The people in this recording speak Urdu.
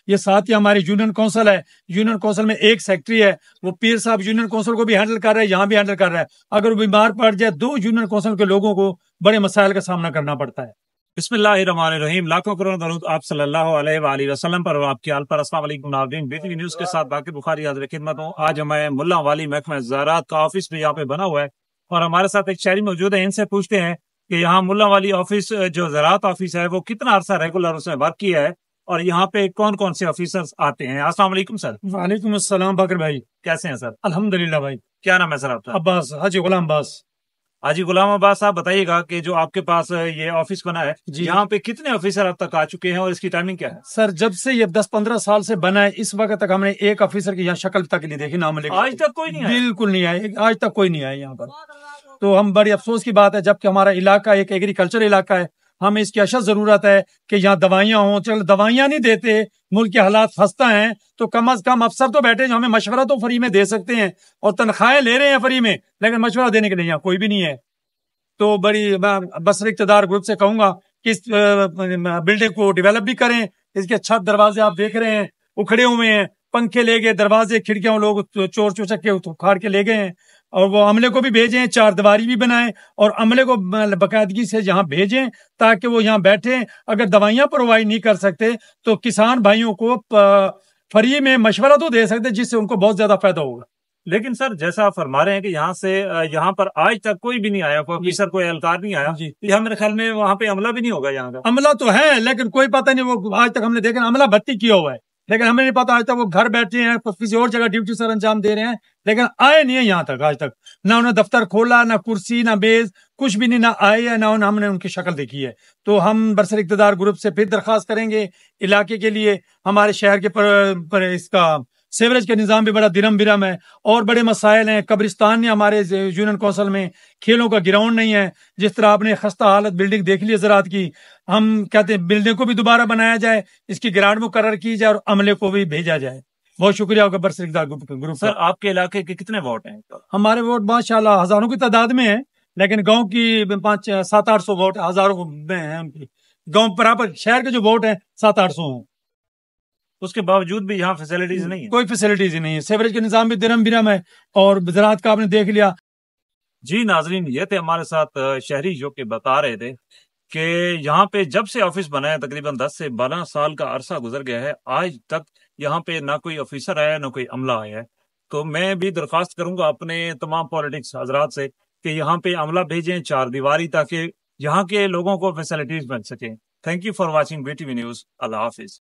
یہ ساتھ ہی ہماری یونین کونسل ہے، یونین کونسل میں ایک سیکٹری ہے، وہ پیر صاحب یونین کونسل کو بھی ہینڈل کر رہا ہے، یہاں بھی ہینڈل کر رہا ہے۔ اگر وہ بیمار پڑ جائے 2 یونین کونسل کے لوگوں کو بڑے مسائل کا سامنا کرنا پڑتا ہے۔ بسم اللہ الرحمن الرحیم، لاکھوں کروڑوں درود آپ صلی اللہ علیہ وآلہ وسلم پر اور آپ کی آل پر۔ السلام علیکم ناظرین، BTV نیوز کے ساتھ باقی بخاری حاضر خدمت ہوں۔ آج ہمیں ملا والی محکمہ زراعت کا آفس بھی یہاں پہ بنا ہوا ہے اور ہمارے ساتھ ایک شہری موجود ہے، ان سے پوچھتے ہیں کہ یہاں ملا والی آفس جو زراعت آفس ہے وہ کتنا عرصہ ریگولر اس میں ورک کیا ہے اور یہاں پہ کون کون سے آفیسرز آتے ہیں۔ السلام علیکم سر۔ وعلیکم السلام باقر بھائی، کیسے ہیں سر؟ الحمدللہ بھائی۔ کیا نام ہے سر آپ کا؟ عباس، حاجی غلام عباس۔ حاجی غلام عباس صاحب، بتائیے گا کہ جو آپ کے پاس یہ آفس بنا ہے جی، یہاں پہ کتنے آفیسر اب تک آ چکے ہیں اور اس کی ٹائمنگ کیا ہے؟ سر جب سے یہ 10-15 سال سے بنا ہے اس وقت تک ہم نے ایک آفیسر کی یہاں شکل تک نہیں دیکھی، نام لے کے آج تک کوئی نہیں آیا؟ بالکل نہیں آئے، آج تک کوئی نہیں آیا یہاں پر۔ تو ہم بڑی افسوس کی بات ہے، جبکہ ہمارا علاقہ ایک ایگریکلچر علاقہ ہے، ہمیں اس کی اشد ضرورت ہے کہ یہاں دوائیاں ہوں۔ چل دوائیاں نہیں دیتے، ملک کے حالات خستہ ہیں، تو کم از کم افسر تو بیٹھے جو ہمیں مشورہ تو فری میں دے سکتے ہیں، اور تنخواہیں لے رہے ہیں فری میں، لیکن مشورہ دینے کے لیے یہاں کوئی بھی نہیں ہے۔ تو بڑی بصر اقتدار گروپ سے کہوں گا کہ اس بلڈنگ کو ڈیولپ بھی کریں۔ اس کے چھت دروازے آپ دیکھ رہے ہیں اکھڑے ہوئے ہیں، پنکھے لے گئے، دروازے کھڑکیاں لوگ چور چوچک کے اکھاڑ کے لے گئے ہیں، اور وہ عملے کو بھی بھیجیں، 4 دیواری بھی بنائیں اور عملے کو باقاعدگی سے یہاں بھیجیں تاکہ وہ یہاں بیٹھیں۔ اگر دوائیاں پرووائڈ نہیں کر سکتے تو کسان بھائیوں کو فری میں مشورہ تو دے سکتے، جس سے ان کو بہت زیادہ فائدہ ہوگا۔ لیکن سر جیسا آپ فرما رہے ہیں کہ یہاں پر آج تک کوئی بھی نہیں آیا، کوئی آفیسر کوئی اہلکار نہیں آیا، جی، یہ میرے خیال میں وہاں پہ عملہ بھی نہیں ہوگا یہاں کا۔ عملہ تو ہے لیکن کوئی پتہ نہیں، وہ آج تک ہم نے دیکھا عملہ بھرتی کیا ہوا ہے، لیکن ہمیں نہیں پتا آج تک وہ گھر بیٹھے ہیں، کسی اور جگہ ڈیوٹی سر انجام دے رہے ہیں، لیکن آئے نہیں ہیں یہاں تک آج تک۔ نہ انہیں دفتر کھولا، نہ کرسی، نہ میز، کچھ بھی نہیں، نہ آئے ہے، نہ ہم نے ان کی شکل دیکھی ہے۔ تو ہم برسر اقتدار گروپ سے پھر درخواست کریں گے علاقے کے لیے، ہمارے شہر کے پر اس کا سیوریج کا نظام بھی بڑا درم برم ہے، اور بڑے مسائل ہیں۔ قبرستان نہیں ہمارے یونین کونسل میں، کھیلوں کا گراؤنڈ نہیں ہے، جس طرح آپ نے خستہ حالت بلڈنگ دیکھ لی زراعت کی۔ ہم کہتے ہیں بلڈنگ کو بھی دوبارہ بنایا جائے، اس کی گراؤنڈ مقرر کی جائے اور عملے کو بھی بھیجا جائے۔ بہت شکریہ آپ کا برسر اقتدار گروپ۔ سر آپ کے علاقے کے کتنے ووٹ ہیں؟ ہمارے ووٹ ماشاءاللہ ہزاروں کی تعداد میں ہیں، لیکن گاؤں کی 700-800 ووٹ ہزاروں میں ہیں ان کی۔ گاؤں برابر شہر کے جو ووٹ ہیں 700-800 ہیں، اس کے باوجود بھی یہاں فیسلٹیز نہیں ہیں؟ کوئی فیسلٹیز ہی نہیں ہے، سیوریج کا نظام بھی درم برم ہے، اور زراعت کا آپ نے دیکھ لیا۔ جی ناظرین، یہ تھے ہمارے ساتھ شہری جو کہ بتا رہے تھے کہ یہاں پہ جب سے آفس بنا ہے تقریباً 10 سے 12 سال کا عرصہ گزر گیا ہے، آج تک یہاں پہ نہ کوئی آفیسر آیا نہ کوئی عملہ آیا ہے۔ تو میں بھی درخواست کروں گا اپنے تمام پولیٹکس حضرات سے کہ یہاں پہ عملہ بھیجیں 4 دیواری، تاکہ یہاں کے لوگوں کو فیسلٹیز مل سکیں۔ Thank you for watching BTV news. اللہ حافظ۔